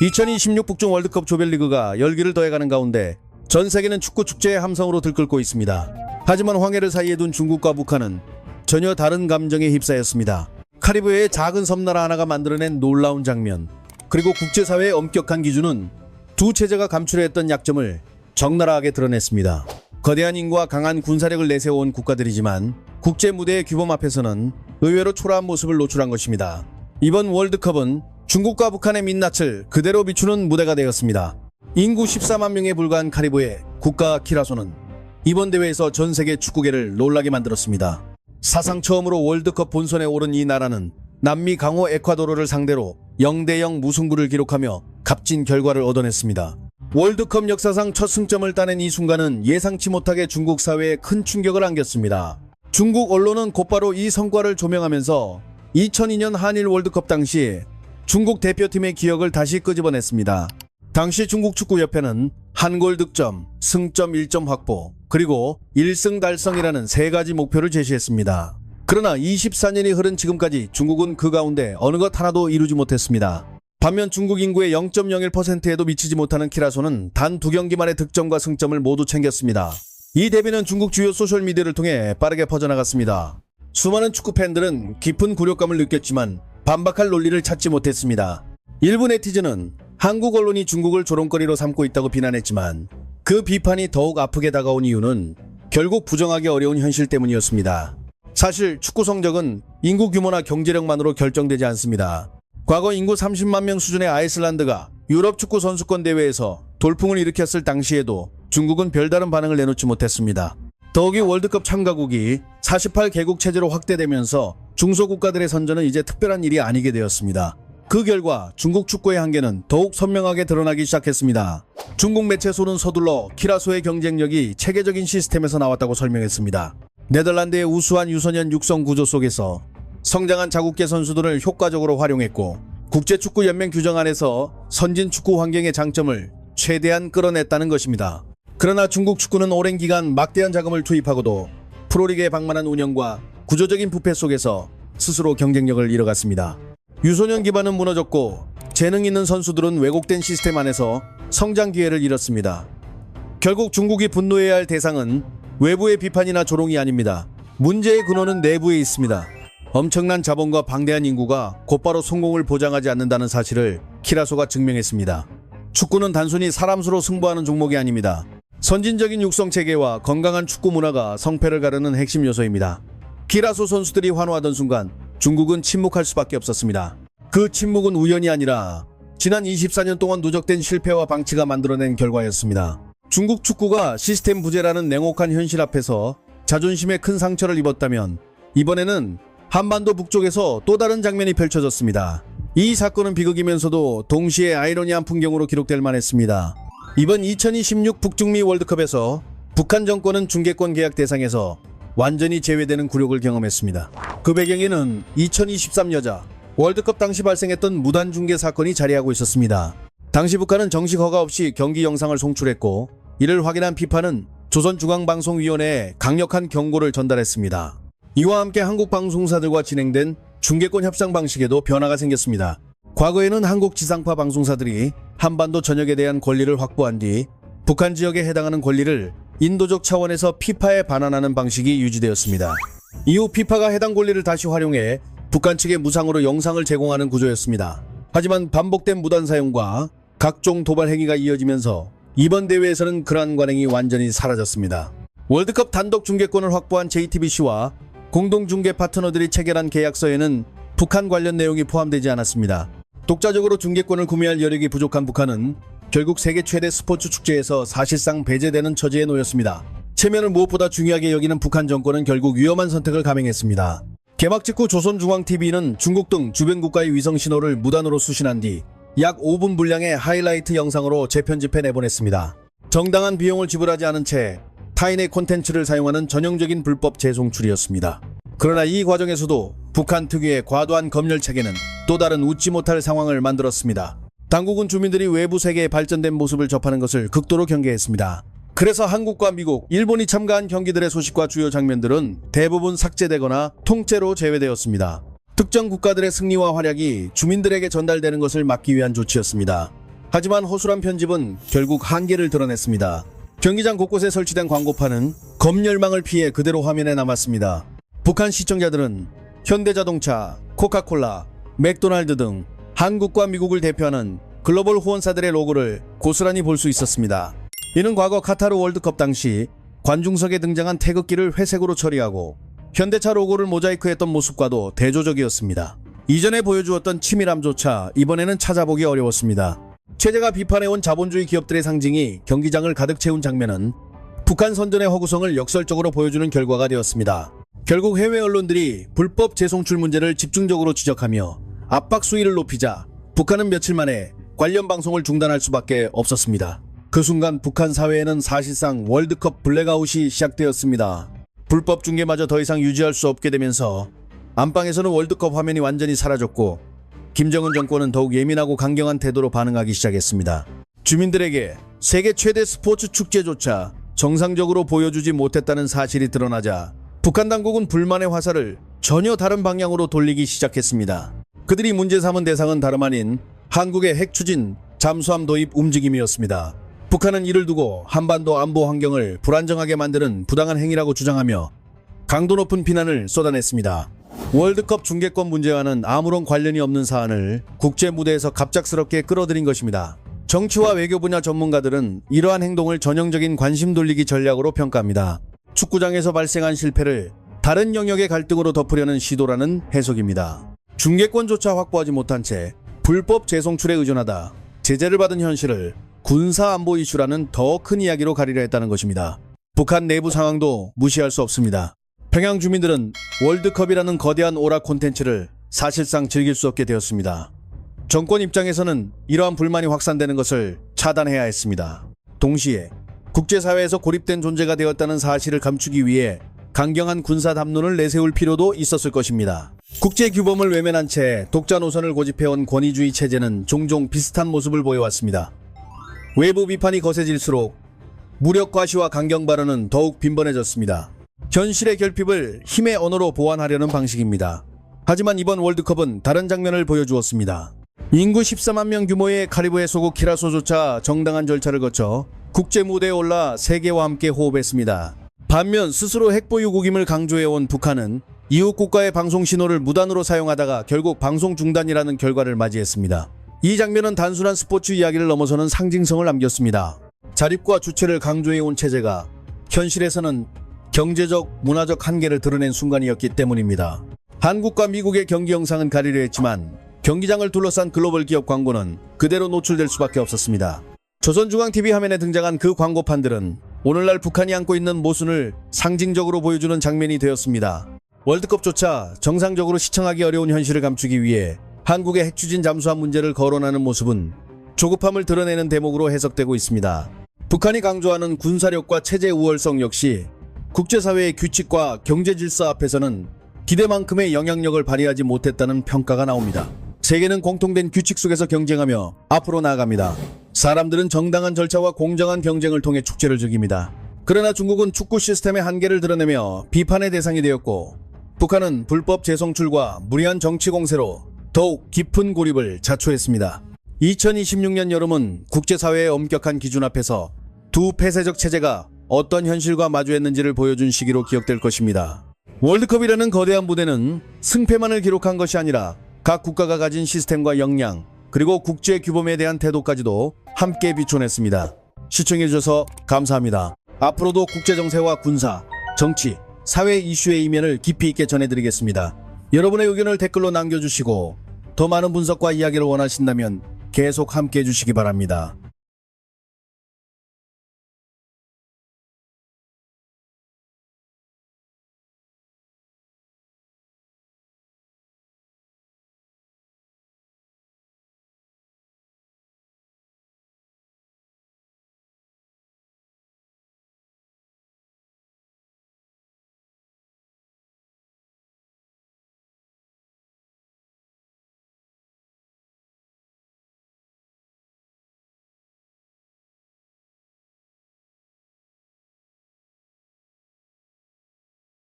2026 북중 월드컵 조별리그가 열기를 더해가는 가운데 전 세계는 축구 축제의 함성으로 들끓고 있습니다. 하지만 황해를 사이에 둔 중국과 북한은 전혀 다른 감정에 휩싸였습니다. 카리브해의 작은 섬나라 하나가 만들어낸 놀라운 장면, 그리고 국제사회의 엄격한 기준은 두 체제가 감출해했던 약점을 적나라하게 드러냈습니다. 거대한 인구와 강한 군사력을 내세워온 국가들이지만 국제 무대의 규범 앞에서는 의외로 초라한 모습을 노출한 것입니다. 이번 월드컵은 중국과 북한의 민낯을 그대로 비추는 무대가 되었습니다. 인구 14만 명에 불과한 카리브해 국가 키라소는 이번 대회에서 전 세계 축구계를 놀라게 만들었습니다. 사상 처음으로 월드컵 본선에 오른 이 나라는 남미 강호 에콰도르를 상대로 0대0 무승부를 기록하며 값진 결과를 얻어냈습니다. 월드컵 역사상 첫 승점을 따낸 이 순간은 예상치 못하게 중국 사회에 큰 충격을 안겼습니다. 중국 언론은 곧바로 이 성과를 조명하면서 2002년 한일 월드컵 당시 중국 대표팀의 기억을 다시 끄집어냈습니다. 당시 중국 축구협회는 한 골 득점, 승점 1점 확보, 그리고 1승 달성이라는 세 가지 목표를 제시했습니다. 그러나 24년이 흐른 지금까지 중국은 그 가운데 어느 것 하나도 이루지 못했습니다. 반면 중국 인구의 0.01%에도 미치지 못하는 키라소는 단 2경기만의 득점과 승점을 모두 챙겼습니다. 이 대비는 중국 주요 소셜미디어를 통해 빠르게 퍼져나갔습니다. 수많은 축구 팬들은 깊은 굴욕감을 느꼈지만 반박할 논리를 찾지 못했습니다. 일부 네티즌은 한국 언론이 중국을 조롱거리로 삼고 있다고 비난했지만 그 비판이 더욱 아프게 다가온 이유는 결국 부정하기 어려운 현실 때문이었습니다. 사실 축구 성적은 인구 규모나 경제력만으로 결정되지 않습니다. 과거 인구 30만 명 수준의 아이슬란드가 유럽 축구 선수권 대회에서 돌풍을 일으켰을 당시에도 중국은 별다른 반응을 내놓지 못했습니다. 더욱이 월드컵 참가국이 48개국 체제로 확대되면서 중소국가들의 선전은 이제 특별한 일이 아니게 되었습니다. 그 결과 중국 축구의 한계는 더욱 선명하게 드러나기 시작했습니다. 중국 매체소는 서둘러 키라소의 경쟁력이 체계적인 시스템에서 나왔다고 설명했습니다. 네덜란드의 우수한 유소년 육성 구조 속에서 성장한 자국계 선수들을 효과적으로 활용했고 국제축구연맹 규정 안에서 선진 축구 환경의 장점을 최대한 끌어냈다는 것입니다. 그러나 중국 축구는 오랜 기간 막대한 자금을 투입하고도 프로리그의 방만한 운영과 구조적인 부패 속에서 스스로 경쟁력을 잃어갔습니다. 유소년 기반은 무너졌고 재능 있는 선수들은 왜곡된 시스템 안에서 성장 기회를 잃었습니다. 결국 중국이 분노해야 할 대상은 외부의 비판이나 조롱이 아닙니다. 문제의 근원은 내부에 있습니다. 엄청난 자본과 방대한 인구가 곧바로 성공을 보장하지 않는다는 사실을 키라소가 증명했습니다. 축구는 단순히 사람 수로 승부하는 종목이 아닙니다. 선진적인 육성체계와 건강한 축구 문화가 성패를 가르는 핵심 요소입니다. 키라소 선수들이 환호하던 순간 중국은 침묵할 수밖에 없었습니다. 그 침묵은 우연이 아니라 지난 24년 동안 누적된 실패와 방치가 만들어낸 결과였습니다. 중국 축구가 시스템 부재라는 냉혹한 현실 앞에서 자존심에 큰 상처를 입었다면 이번에는 한반도 북쪽에서 또 다른 장면이 펼쳐졌습니다. 이 사건은 비극이면서도 동시에 아이러니한 풍경으로 기록될 만했습니다. 이번 2026 북중미 월드컵에서 북한 정권은 중계권 계약 대상에서 완전히 제외되는 굴욕을 경험했습니다. 그 배경에는 2023 여자 월드컵 당시 발생했던 무단 중계 사건이 자리하고 있었습니다. 당시 북한은 정식 허가 없이 경기 영상을 송출했고 이를 확인한 피파는 조선중앙방송위원회에 강력한 경고를 전달했습니다. 이와 함께 한국 방송사들과 진행된 중계권 협상 방식에도 변화가 생겼습니다. 과거에는 한국 지상파 방송사들이 한반도 전역에 대한 권리를 확보한 뒤 북한 지역에 해당하는 권리를 인도적 차원에서 피파에 반환하는 방식이 유지되었습니다. 이후 피파가 해당 권리를 다시 활용해 북한 측에 무상으로 영상을 제공하는 구조였습니다. 하지만 반복된 무단 사용과 각종 도발 행위가 이어지면서 이번 대회에서는 그러한 관행이 완전히 사라졌습니다. 월드컵 단독 중계권을 확보한 JTBC와 공동중계 파트너들이 체결한 계약서에는 북한 관련 내용이 포함되지 않았습니다. 독자적으로 중계권을 구매할 여력이 부족한 북한은 결국 세계 최대 스포츠 축제에서 사실상 배제되는 처지에 놓였습니다. 체면을 무엇보다 중요하게 여기는 북한 정권은 결국 위험한 선택을 감행했습니다. 개막 직후 조선중앙TV는 중국 등 주변 국가의 위성 신호를 무단으로 수신한 뒤 약 5분 분량의 하이라이트 영상으로 재편집해 내보냈습니다. 정당한 비용을 지불하지 않은 채 타인의 콘텐츠를 사용하는 전형적인 불법 재송출이었습니다. 그러나 이 과정에서도 북한 특유의 과도한 검열 체계는 또 다른 웃지 못할 상황을 만들었습니다. 당국은 주민들이 외부 세계의 발전된 모습을 접하는 것을 극도로 경계했습니다. 그래서 한국과 미국, 일본이 참가한 경기들의 소식과 주요 장면들은 대부분 삭제되거나 통째로 제외되었습니다. 특정 국가들의 승리와 활약이 주민들에게 전달되는 것을 막기 위한 조치였습니다. 하지만 허술한 편집은 결국 한계를 드러냈습니다. 경기장 곳곳에 설치된 광고판은 검열망을 피해 그대로 화면에 남았습니다. 북한 시청자들은 현대자동차, 코카콜라, 맥도날드 등 한국과 미국을 대표하는 글로벌 후원사들의 로고를 고스란히 볼 수 있었습니다. 이는 과거 카타르 월드컵 당시 관중석에 등장한 태극기를 회색으로 처리하고 현대차 로고를 모자이크했던 모습과도 대조적이었습니다. 이전에 보여주었던 치밀함조차 이번에는 찾아보기 어려웠습니다. 체제가 비판해온 자본주의 기업들의 상징이 경기장을 가득 채운 장면은 북한 선전의 허구성을 역설적으로 보여주는 결과가 되었습니다. 결국 해외 언론들이 불법 재송출 문제를 집중적으로 지적하며 압박 수위를 높이자 북한은 며칠 만에 관련 방송을 중단할 수밖에 없었습니다. 그 순간 북한 사회에는 사실상 월드컵 블랙아웃이 시작되었습니다. 불법 중계마저 더 이상 유지할 수 없게 되면서 안방에서는 월드컵 화면이 완전히 사라졌고 김정은 정권은 더욱 예민하고 강경한 태도로 반응하기 시작했습니다. 주민들에게 세계 최대 스포츠 축제조차 정상적으로 보여주지 못했다는 사실이 드러나자 북한 당국은 불만의 화살을 전혀 다른 방향으로 돌리기 시작했습니다. 그들이 문제 삼은 대상은 다름 아닌 한국의 핵 추진 잠수함 도입 움직임이었습니다. 북한은 이를 두고 한반도 안보 환경을 불안정하게 만드는 부당한 행위라고 주장하며 강도 높은 비난을 쏟아냈습니다. 월드컵 중계권 문제와는 아무런 관련이 없는 사안을 국제 무대에서 갑작스럽게 끌어들인 것입니다. 정치와 외교 분야 전문가들은 이러한 행동을 전형적인 관심 돌리기 전략으로 평가합니다. 축구장에서 발생한 실패를 다른 영역의 갈등으로 덮으려는 시도라는 해석입니다. 중계권조차 확보하지 못한 채 불법 재송출에 의존하다 제재를 받은 현실을 군사 안보 이슈라는 더 큰 이야기로 가리려 했다는 것입니다. 북한 내부 상황도 무시할 수 없습니다. 평양 주민들은 월드컵이라는 거대한 오락 콘텐츠를 사실상 즐길 수 없게 되었습니다. 정권 입장에서는 이러한 불만이 확산되는 것을 차단해야 했습니다. 동시에 국제사회에서 고립된 존재가 되었다는 사실을 감추기 위해 강경한 군사 담론을 내세울 필요도 있었을 것입니다. 국제 규범을 외면한 채 독자 노선을 고집해온 권위주의 체제는 종종 비슷한 모습을 보여왔습니다. 외부 비판이 거세질수록 무력 과시와 강경 발언은 더욱 빈번해졌습니다. 현실의 결핍을 힘의 언어로 보완하려는 방식입니다. 하지만 이번 월드컵은 다른 장면을 보여주었습니다. 인구 14만 명 규모의 카리브해 소국 키라소조차 정당한 절차를 거쳐 국제 무대에 올라 세계와 함께 호흡했습니다. 반면 스스로 핵보유국임을 강조해온 북한은 이웃 국가의 방송 신호를 무단으로 사용하다가 결국 방송 중단이라는 결과를 맞이했습니다. 이 장면은 단순한 스포츠 이야기를 넘어서는 상징성을 남겼습니다. 자립과 주체를 강조해온 체제가 현실에서는 경제적, 문화적 한계를 드러낸 순간이었기 때문입니다. 한국과 미국의 경기 영상은 가리려 했지만 경기장을 둘러싼 글로벌 기업 광고는 그대로 노출될 수밖에 없었습니다. 조선중앙TV 화면에 등장한 그 광고판들은 오늘날 북한이 안고 있는 모순을 상징적으로 보여주는 장면이 되었습니다. 월드컵조차 정상적으로 시청하기 어려운 현실을 감추기 위해 한국의 핵추진 잠수함 문제를 거론하는 모습은 조급함을 드러내는 대목으로 해석되고 있습니다. 북한이 강조하는 군사력과 체제 우월성 역시 국제사회의 규칙과 경제 질서 앞에서는 기대만큼의 영향력을 발휘하지 못했다는 평가가 나옵니다. 세계는 공통된 규칙 속에서 경쟁하며 앞으로 나아갑니다. 사람들은 정당한 절차와 공정한 경쟁을 통해 축제를 즐깁니다. 그러나 중국은 축구 시스템의 한계를 드러내며 비판의 대상이 되었고 북한은 불법 재송출과 무리한 정치 공세로 더욱 깊은 고립을 자초했습니다. 2026년 여름은 국제사회의 엄격한 기준 앞에서 두 폐쇄적 체제가 어떤 현실과 마주했는지를 보여준 시기로 기억될 것입니다. 월드컵이라는 거대한 무대는 승패만을 기록한 것이 아니라 각 국가가 가진 시스템과 역량 그리고 국제 규범에 대한 태도까지도 함께 비춰냈습니다. 시청해주셔서 감사합니다. 앞으로도 국제정세와 군사, 정치, 사회 이슈의 이면을 깊이 있게 전해드리겠습니다. 여러분의 의견을 댓글로 남겨주시고 더 많은 분석과 이야기를 원하신다면 계속 함께 해주시기 바랍니다.